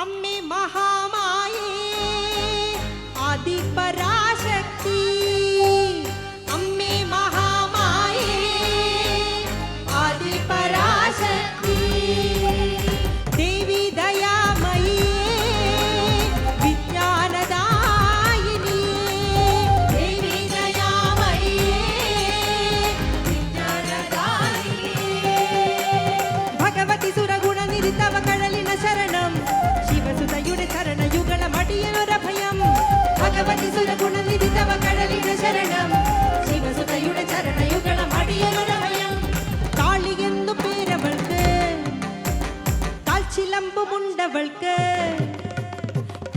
അമ്മേ മഹാമായേ ആദിപരാശക്തി, അമ്മേ മഹാമായേ ആദിപരാശക്തി, ദേവി ദയാമയേ വിജ്ഞാനദായിനി, ദേവി ദയാമയേ വിജ്ഞാനദായിനി, ഭഗവതി സുരഗുണനിരിതവ കഴലിന ശരണം, ശിവസുതയുടെ ചരണയുഗളമടിയനൊരഭയം, ഭഗവതി സുരഗുണനിരിതവ കഴലിന ശരണം, ശിവസുതയുടെ ചരണയുഗളമടിയനൊരഭയം, കാളിയെന്നു പേരവൾക്ക് കാൽച്ചിലമ്പുമുണ്ടവൾക്ക്,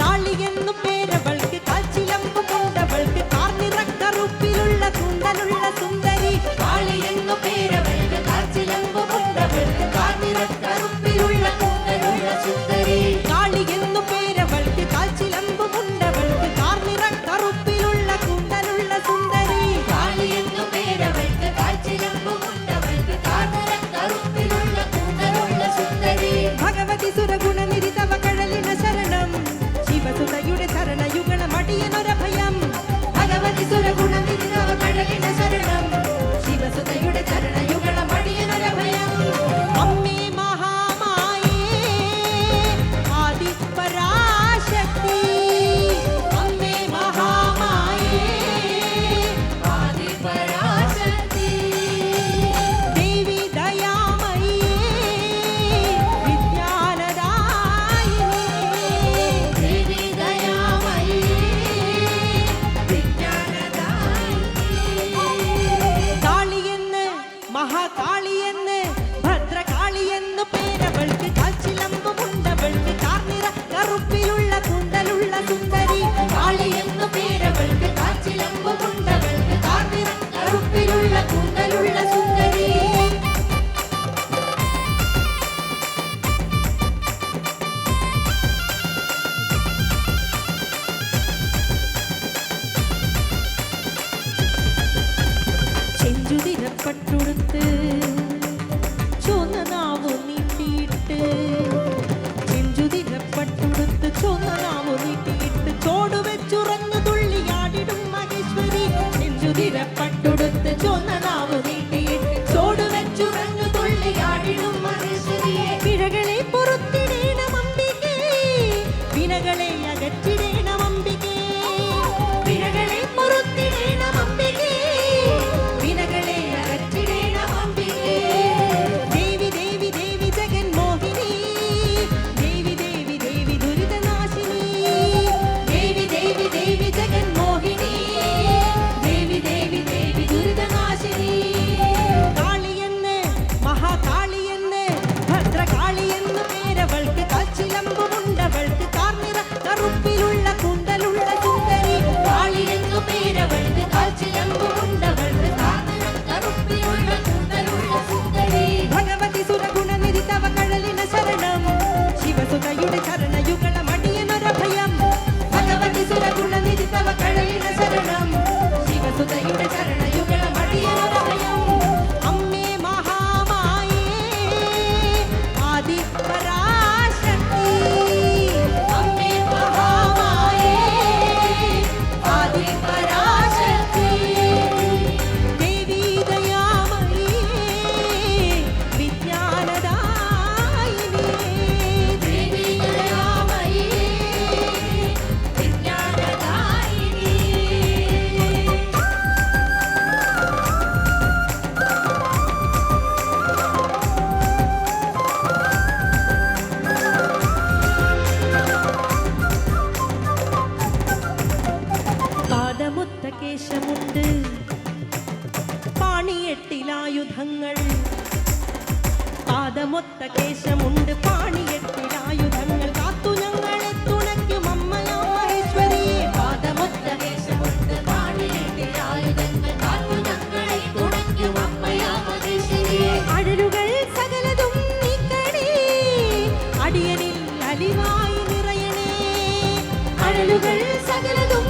കാളിയെന്നു പേരവൾക്ക് കാൽച്ചിലമ്പുമുണ്ടവൾക്ക്, കാർനിറക്കറുപ്പിലുള്ള കുണ്ടലുള്ള സുന്ദരി, കാളിയെന്നു പേരവൾക്ക് കാൽച്ചിലമ്പുമുണ്ടവൾക്ക്, കാർനിറക്കറുപ്പിലുള്ള കുണ്ടലുള്ള സുന്ദരി, കാളിയെന്നു പേരവൾക്ക് കാൽച്ചിലമ്പുമുണ്ടവൾക്ക്, കാർനിറക്കറുപ്പിലുള്ള കുണ്ടലുള്ള സുന്ദരി, കാളിയെന്നു പേരവൾക്ക് കാൽച്ചിലമ്പുമുണ്ടവൾക്ക്, കാർനിറക്കറുപ്പിലുള്ള കുണ്ടലുള്ള സുന്ദരി, ഭഗവതി സുരഗുണനിരിതവ കഴലിന ശരണം, ശിവസുതയുടെ ചരണയുഗളമടിയനൊരഭയം, ഭഗവതി സുരഗുണനിരിതവ കഴലിന ശരണം, ശിവസുതയുടെ ചരണയുഗളമടിയനൊരഭയം, അമ്മേ മഹാമായേ ആദിപരാശക്തി, അമ്മേ മഹാമായേ ആദിപരാശക്തി, ദേവി ദയാമയേ വിജ്ഞാനദായിനി, ദേവി ദയാമയേ വിജ്ഞാനദായിനി, കാളിയെന്ന് മഹാകാളിയെന്ന് ഭദ്രകാളിയെന്നു പേരവൾക്ക്, കാൽച്ചിലമ്പുമുണ്ടവൾക്ക്, കാർനിറ കറുപ്പിലുള്ള കുണ്ടലുള്ള സുന്ദരി, കാളിയെന്നു പേരവൾക്ക് കാൽച്ചിലമ്പുമുണ്ടവൾക്ക്, കാർനിറ കറുപ്പിലുള്ള കുണ്ടലുള്ള സുന്ദരി, ചെഞ്ചുതിരപ്പട്ടുടുത്ത് ചുവന്ന നാവു നീട്ടിയിട്ട്, ചെഞ്ചുതിരപ്പട്ടുടുത്ത് ചുവന്ന നാവു നീട്ടിയിട്ട്, ചോടുവെച്ചുറഞ്ഞു തുള്ളിയാടിടും മഹേശ്വരി, ചെഞ്ചുതിരപ്പട്ടുടുത്ത് ചുവന്ന നാവു നീട്ടിയിട്ട്, ചോടുവെച്ചുറഞ്ഞു തുള്ളിയാടിടും മഹേശ്വരിയെ, പിഴകളെ പൊറുത്തിടേണം അംബികേ, വിനകളെ അകറ്റിടേണം അംബികേ, പിഴകളെ പൊറുത്തിടേണം അംബികേ, വിനകളെ അകറ്റിടേണം അംബികേ, ദേവി ദേവി ദേവി ജഗന്മോഹിനി, ദേവി ദേവി ദേവി ദുരിതനാശിനി, ദേവി ദേവി ദേവി ജഗന്മോഹിനി, ദേവി ദേവി ദേവി ദുരിതനാശിനി, കാളിയെന്ന് മഹാകാളിയെന്ന് ഭദ്രകാളിയെന്നു പേരവൾക്ക്, കാൽച്ചിലമ്പുമുണ്ടവൾക്ക്, കാർനിറ കറുപ്പിലുള്ള കുണ്ടലുള്ള സുന്ദരി, കാളിയെന്നു പേരവൾക്ക് കാൽച്ചിലമ്പുമുണ്ടവൾക്ക്, കാർനിറ കറുപ്പിലുള്ള കുണ്ടലുള്ള സുന്ദരി, ഭഗവതി സുരഗുണനിരിതവ കഴലിന ശരണം, ശിവസുതയുടെ ചരണയുഗളമടിയനൊരഭയം, ഭഗവതി സുരഗുണനിരിതവ കഴലിന ശരണം, ശിവസുതയുടെ ചരണയുഗളമടിയനൊരഭയം, അമ്മേ മഹാമായേ ആദിപരാശക്തി, അമ്മേ മഹാമായേ ആദിപരാശക്തി, ദേവി ദയാമയേ വിജ്ഞാനദായിനി, ദേവി ദയാമയേ വിജ്ഞാനദായിനി, പാദമുത്ത കേശമുണ്ട് പാണിയെട്ടിലായുധങ്ങൾ, പാദമൊത്ത കേശമുണ്ട് പാണിയെട്ടിലായുധങ്ങൾ, കാത്തു ഞങ്ങളെ തുണയ്ക്കും അമ്മയാ മഹേശ്വരിയെ, പാദമൊത്ത കേശമുണ്ട് പാണിയെട്ടിലായുധങ്ങൾ, കാത്തു ഞങ്ങളെ തുണയ്ക്കും അമ്മയാ മഹേശ്വരിയെ, അഴലുകൾ സകലതും നീക്കണേ, അടിയനിൽ അലിവായി നിറയണേ, അഴലുകൾ സകലതും